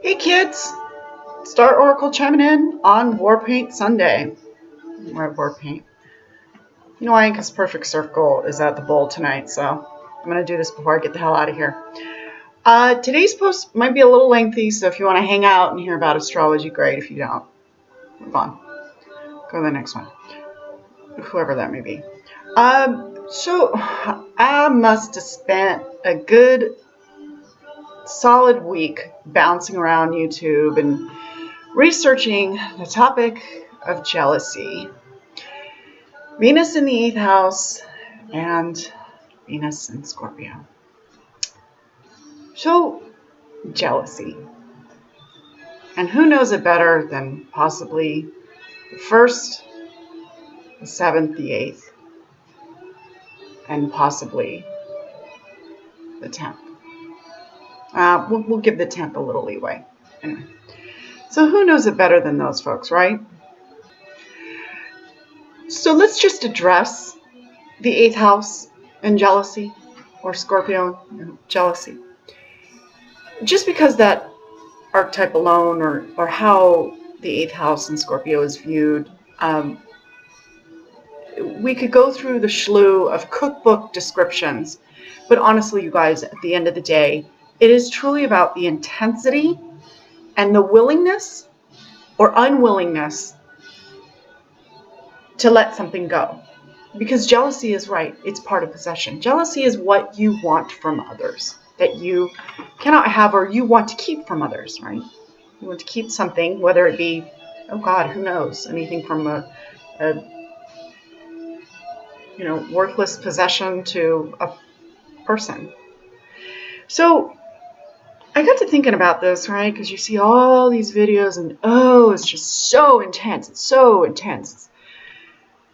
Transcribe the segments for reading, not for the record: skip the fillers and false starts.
Hey kids, Star Oracle chiming in on War Paint Sunday. We're at War Paint. You know why? Because Perfect Circle is at the bowl tonight, so I'm going to do this before I get the hell out of here. Today's post might be a little lengthy, so if you want to hang out and hear about astrology, great. If you don't, move on. Go to the next one. Whoever that may be. So I must have spent a good solid week bouncing around YouTube and researching the topic of jealousy. Venus in the 8th house and Venus in Scorpio. So, jealousy. And who knows it better than possibly the 1st, the 7th, the 8th, and possibly the 10th. We'll give the 10th a little leeway. Anyway. So who knows it better than those folks, right? So let's just address the 8th house and jealousy, or Scorpio jealousy. Just because that archetype alone, or how the 8th house and Scorpio is viewed, we could go through the slew of cookbook descriptions, but honestly, you guys, at the end of the day, it is truly about the intensity and the willingness or unwillingness to let something go. Because jealousy is right. It's part of possession. Jealousy is what you want from others that you cannot have or you want to keep from others, right? You want to keep something, whether it be, oh God, who knows, anything from a worthless possession to a person. So I got to thinking about this, right? Because you see all these videos and, oh, it's just so intense. It's so intense. It's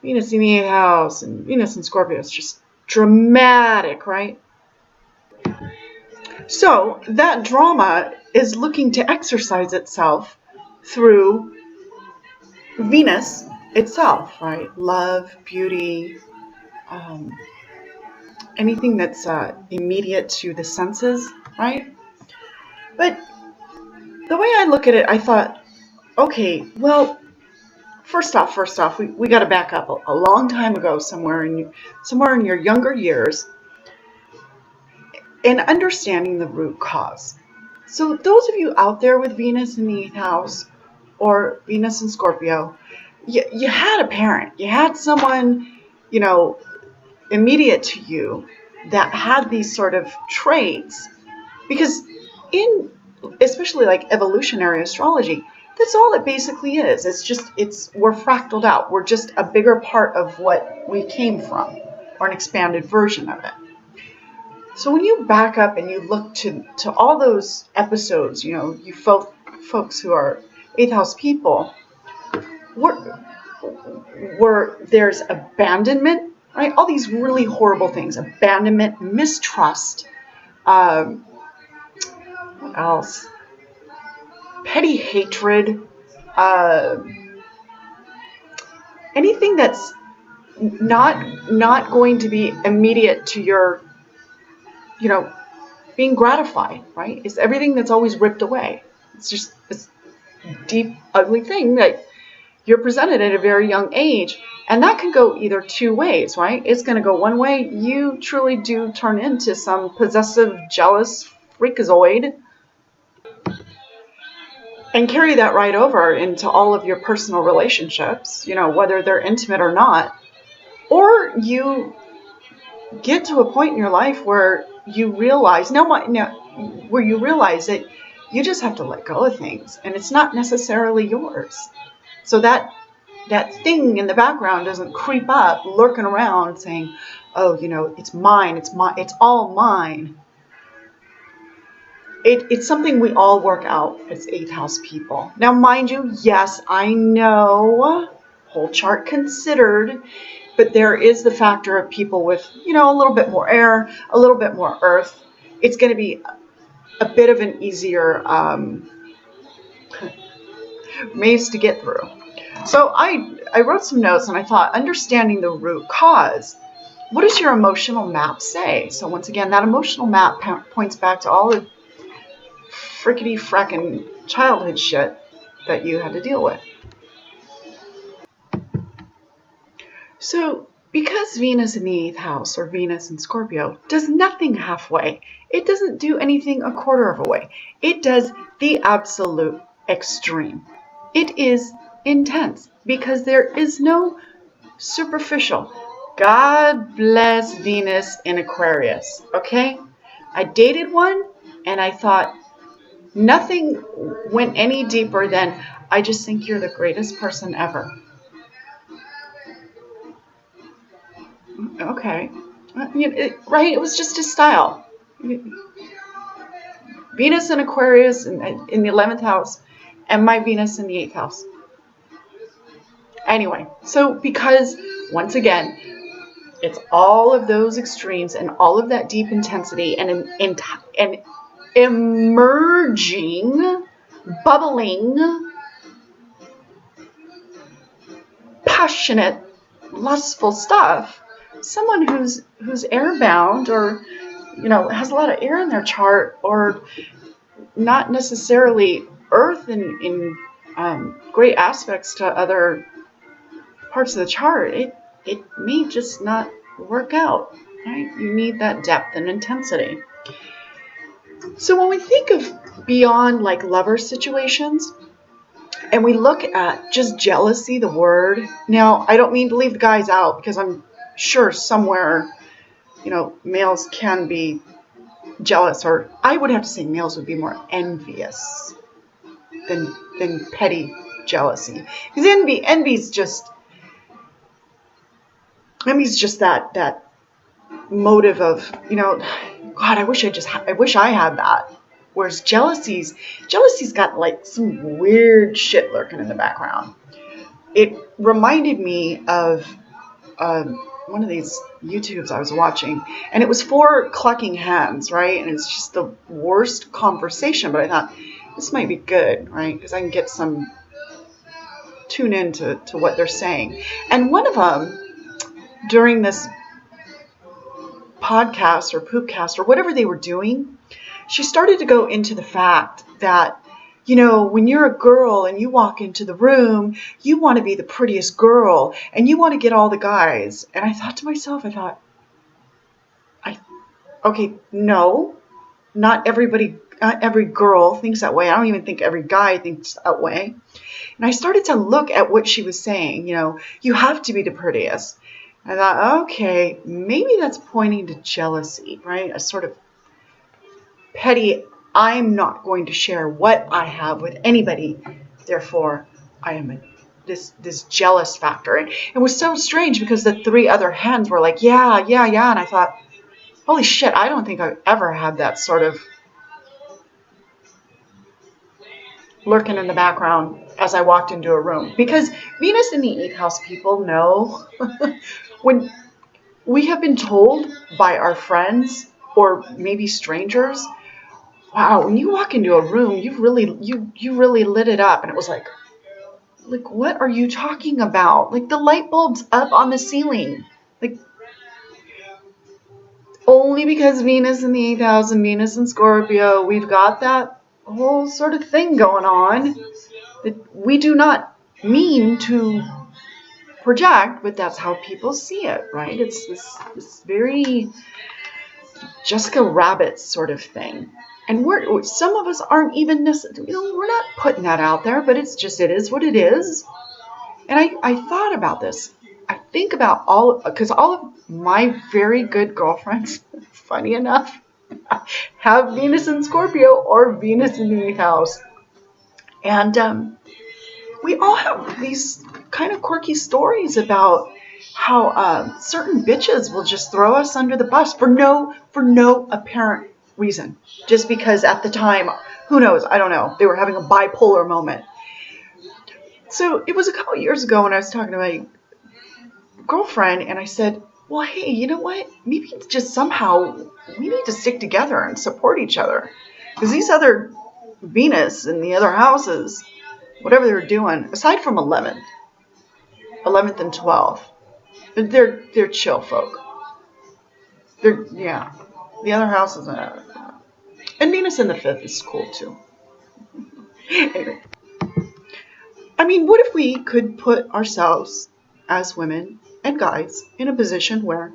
Venus in the 8th house and Venus in Scorpio. It's just dramatic, right? So that drama is looking to exercise itself through Venus itself, right? Love, beauty, anything that's immediate to the senses, right? But the way I look at it, I thought, okay, well, first off, we got to back up a long time ago, somewhere in your younger years, and understanding the root cause. So those of you out there with Venus in the 8th house or Venus in Scorpio, you had a parent, you had someone, immediate to you that had these sort of traits, because especially like evolutionary astrology, that's all it basically is. We're fractaled out. We're just a bigger part of what we came from, or an expanded version of it. So when you back up and you look to all those episodes, you folks who are 8th house people, where there's abandonment, right? All these really horrible things: abandonment, mistrust, what else? Petty hatred, anything that's not going to be immediate to your, being gratified, right? It's everything that's always ripped away. It's just this deep, ugly thing that you're presented at a very young age. And that can go either two ways, right? It's going to go one way. You truly do turn into some possessive, jealous freakazoid, and carry that right over into all of your personal relationships, whether they're intimate or not. Or you get to a point in your life where you realize, where you realize that you just have to let go of things, and it's not necessarily yours. So that thing in the background doesn't creep up, lurking around, saying, oh, it's mine, it's all mine. It's something we all work out as 8th house people. Now, mind you, yes, I know, whole chart considered, but there is the factor of people with, a little bit more air, a little bit more earth. It's going to be a bit of an easier maze to get through. So I wrote some notes, and I thought, understanding the root cause, what does your emotional map say? So once again, that emotional map points back to all the frickety frackin' childhood shit that you had to deal with. So, because Venus in the 8th house, or Venus in Scorpio, does nothing halfway, it doesn't do anything a quarter of a way. It does the absolute extreme. It is intense because there is no superficial. God bless Venus in Aquarius, okay? I dated one and I thought nothing went any deeper than, I just think you're the greatest person ever. Okay. Right? It was just his style. Venus in Aquarius in the 11th house, and my Venus in the 8th house. Anyway, so because, once again, it's all of those extremes and all of that deep intensity and emerging, bubbling, passionate, lustful stuff. Someone who's airbound, or has a lot of air in their chart, or not necessarily earth in great aspects to other parts of the chart, it may just not work out, right? You need that depth and intensity. So when we think of beyond like lover situations, and we look at just jealousy, the word, now I don't mean to leave the guys out, because I'm sure somewhere, males can be jealous, or I would have to say males would be more envious than petty jealousy. Because envy's just that motive of, God, I wish I had that. Whereas jealousy's got like some weird shit lurking in the background. It reminded me of one of these YouTubes I was watching, and it was 4 clucking hens, right? And it's just the worst conversation, but I thought this might be good, right? Because I can get some tune in to what they're saying. And one of them, during this podcast or poopcast or whatever they were doing, she started to go into the fact that, when you're a girl and you walk into the room, you want to be the prettiest girl and you want to get all the guys. And I thought to myself, okay, no, not every girl thinks that way. I don't even think every guy thinks that way. And I started to look at what she was saying. You have to be the prettiest. I thought, okay, maybe that's pointing to jealousy, right? A sort of petty, I'm not going to share what I have with anybody, therefore I am this jealous factor. And it was so strange because the 3 other hens were like, yeah. And I thought, holy shit, I don't think I've ever had that sort of lurking in the background as I walked into a room. Because Venus in the 8th house people know when we have been told by our friends or maybe strangers, wow, when you walk into a room, you really lit it up. And it was like, what are you talking about? Like the light bulb's up on the ceiling. Like, only because Venus in the 8th house and Venus in Scorpio, we've got that whole sort of thing going on that we do not mean to project, but that's how people see it, right? It's this very Jessica Rabbit sort of thing. And some of us aren't even necessarily, we're not putting that out there, but it is what it is. And I thought about this. I think about because all of my very good girlfriends, funny enough, have Venus in Scorpio or Venus in the 8th house. And we all have these kind of quirky stories about how certain bitches will just throw us under the bus for no apparent reason. Just because at the time, who knows, I don't know, they were having a bipolar moment. So it was a couple years ago when I was talking to my girlfriend, and I said, well, hey, you know what? Maybe it's just somehow we need to stick together and support each other. Because these other Venus in the other houses, whatever they're doing, aside from 11th and 12th, they're chill folk. The other houses, and Venus in the 5th is cool too. Anyway, I mean, what if we could put ourselves as women and guys in a position where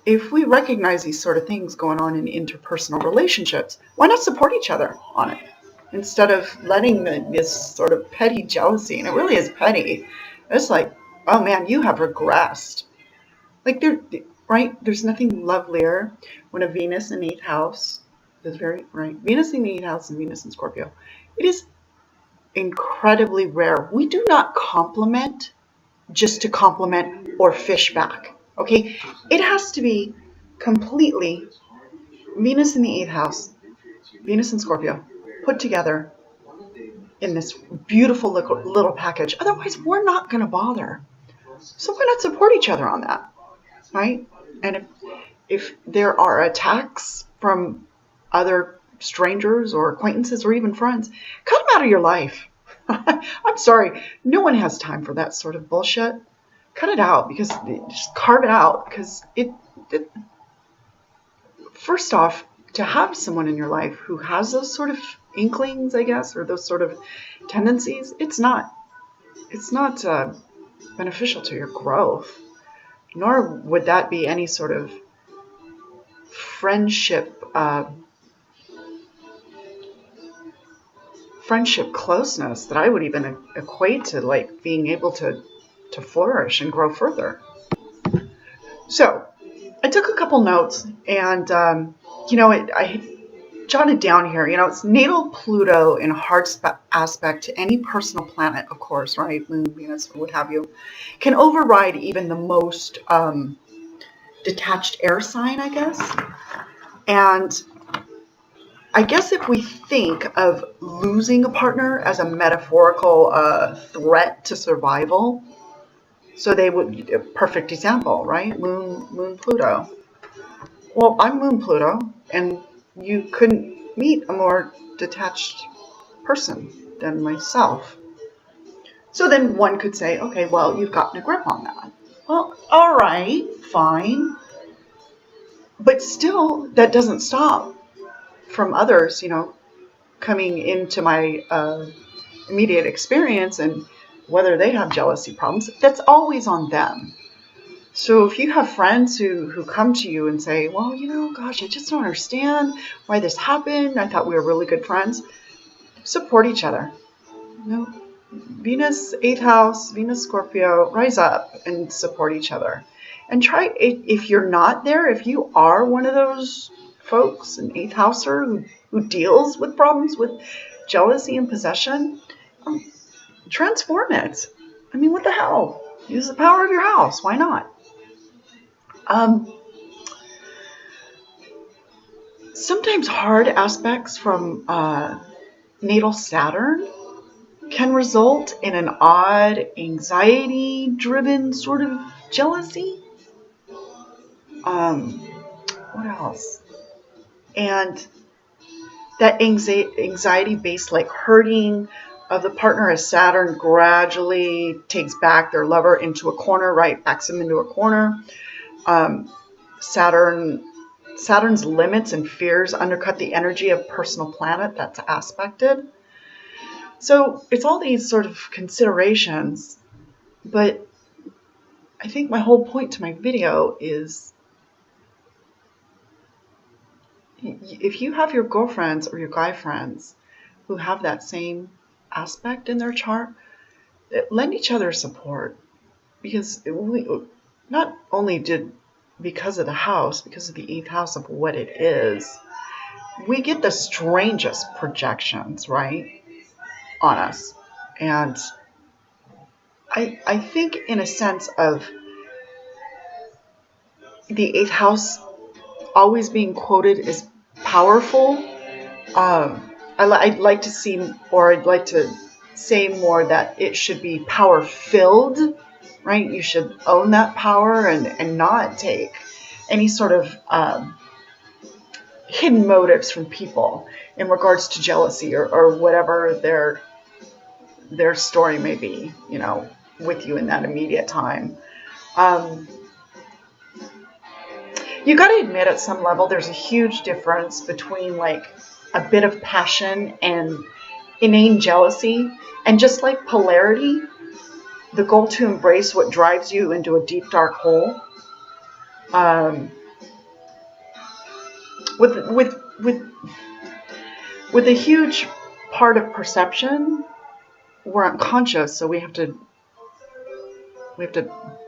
if we recognize these sort of things going on in interpersonal relationships, why not support each other on it instead of letting this sort of petty jealousy, and it really is petty. It's like, oh man, you have regressed. Like right? There's nothing lovelier when a Venus in 8th house is very right. Venus in the 8th house and Venus in Scorpio. It is incredibly rare. We do not compliment just to compliment or fish back. Okay? It has to be completely Venus in the 8th house, Venus in Scorpio, put together in this beautiful little package. Otherwise, we're not going to bother. So why not support each other on that? Right? And if there are attacks from other strangers or acquaintances or even friends, cut them out of your life. I'm sorry. No one has time for that sort of bullshit. Cut it out, because just carve it out, because it first off, to have someone in your life who has those sort of inklings, I guess, or those sort of tendencies, it's not beneficial to your growth, nor would that be any sort of friendship closeness that I would even equate to like being able to flourish and grow further. So I took a couple notes, and I jotted down here, it's natal Pluto in hard aspect to any personal planet, of course, right? Moon, Venus, or what have you, can override even the most detached air sign, I guess. And I guess if we think of losing a partner as a metaphorical threat to survival, so they would, a perfect example, right? Moon Pluto. Well, I'm Moon Pluto, and you couldn't meet a more detached person than myself. So then one could say, okay, well, you've gotten a grip on that. Well, all right, fine. But still, that doesn't stop from others, coming into my immediate experience, and whether they have jealousy problems, that's always on them. So if you have friends who come to you and say, well, gosh, I just don't understand why this happened. I thought we were really good friends. Support each other. Venus, 8th house, Venus, Scorpio, rise up and support each other. And try, if you're not there, if you are one of those folks, an 8th houser who deals with problems with jealousy and possession, transform it. I mean, what the hell? Use the power of your house. Why not? Sometimes hard aspects from natal Saturn can result in an odd, anxiety-driven sort of jealousy. What else? And that anxiety-based, like hurting of the partner as Saturn gradually takes back their lover into a corner, right? Backs them into a corner. Saturn's limits and fears undercut the energy of personal planet that's aspected. So it's all these sort of considerations, but I think my whole point to my video is if you have your girlfriends or your guy friends who have that same aspect in their chart, lend each other support, because we not only did, because of the house, because of the 8th house of what it is, we get the strangest projections, right, on us. And I think in a sense of the 8th house always being quoted as powerful, I'd like to see, or I'd like to say more that it should be power filled, right? You should own that power and not take any sort of hidden motives from people in regards to jealousy or whatever their story may be, with you in that immediate time. You got to admit, at some level, there's a huge difference between like a bit of passion and inane jealousy, and just like polarity, the goal to embrace what drives you into a deep, dark hole. With a huge part of perception, we're unconscious, so we have to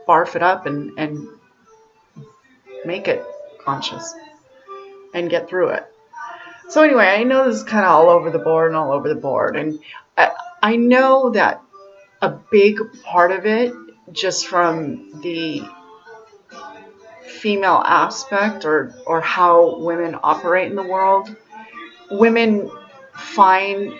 barf it up and make it conscious and get through it. So anyway, I know this is kind of all over the board, and I know that a big part of it, just from the female aspect or how women operate in the world, women find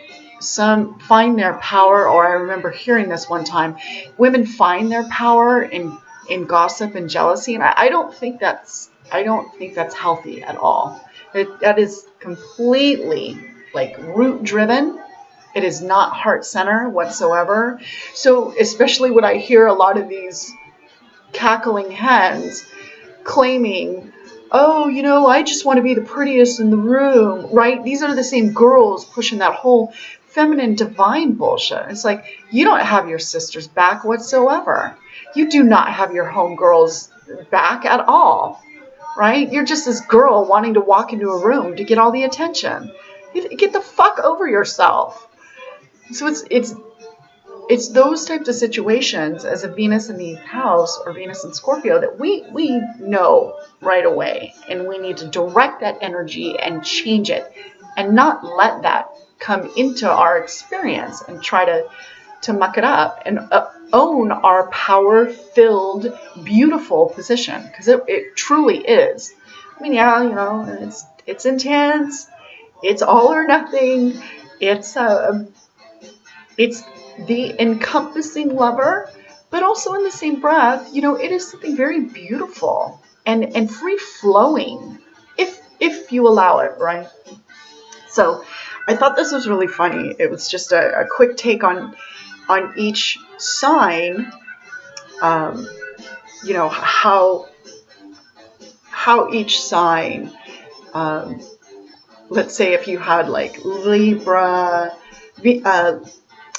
their power, or I remember hearing this one time, women find their power in gossip and jealousy, and I don't think that's healthy at all. That is completely like root driven. It is not heart center whatsoever. So especially when I hear a lot of these cackling hens claiming, oh, I just want to be the prettiest in the room, right? These are the same girls pushing that whole feminine divine bullshit. It's like, you don't have your sister's back whatsoever. You do not have your homegirls back at all, right? You're just this girl wanting to walk into a room to get all the attention. Get the fuck over yourself. So it's those types of situations as a Venus in the 8th house or Venus in Scorpio that we know right away, and we need to direct that energy and change it and not let that come into our experience and try to muck it up, and own our power-filled, beautiful position, because it truly is. I mean, yeah, it's intense. It's all or nothing. It's the encompassing lover, but also in the same breath, it is something very beautiful and free-flowing if you allow it, right? So I thought this was really funny. It was just a quick take on each sign, how each sign, let's say if you had like Libra,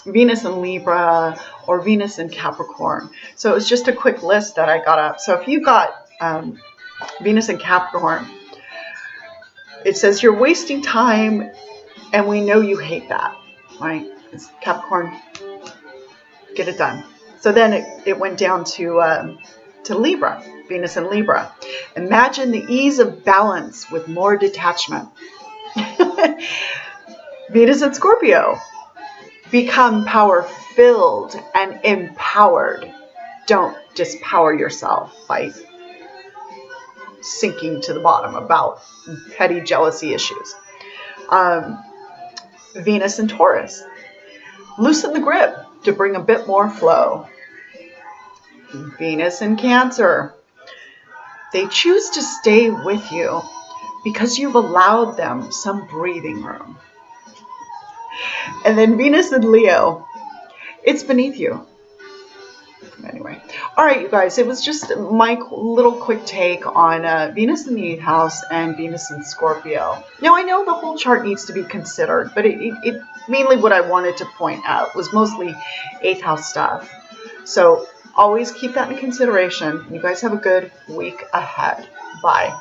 Venus in Libra, or Venus in Capricorn. So it was just a quick list that I got up. So if you got Venus in Capricorn, it says you're wasting time, and we know you hate that, right? It's Capricorn, get it done. So then it went down to Libra, Venus in Libra. Imagine the ease of balance with more detachment. Venus in Scorpio. Become power-filled and empowered. Don't dispower yourself by sinking to the bottom about petty jealousy issues. Venus in Taurus. Loosen the grip to bring a bit more flow. Venus in Cancer. They choose to stay with you because you've allowed them some breathing room. And then Venus in Leo. It's beneath you. Anyway. All right, you guys. It was just my little quick take on Venus in the 8th house and Venus in Scorpio. Now, I know the whole chart needs to be considered, but it mainly what I wanted to point out was mostly 8th house stuff. So always keep that in consideration. You guys have a good week ahead. Bye.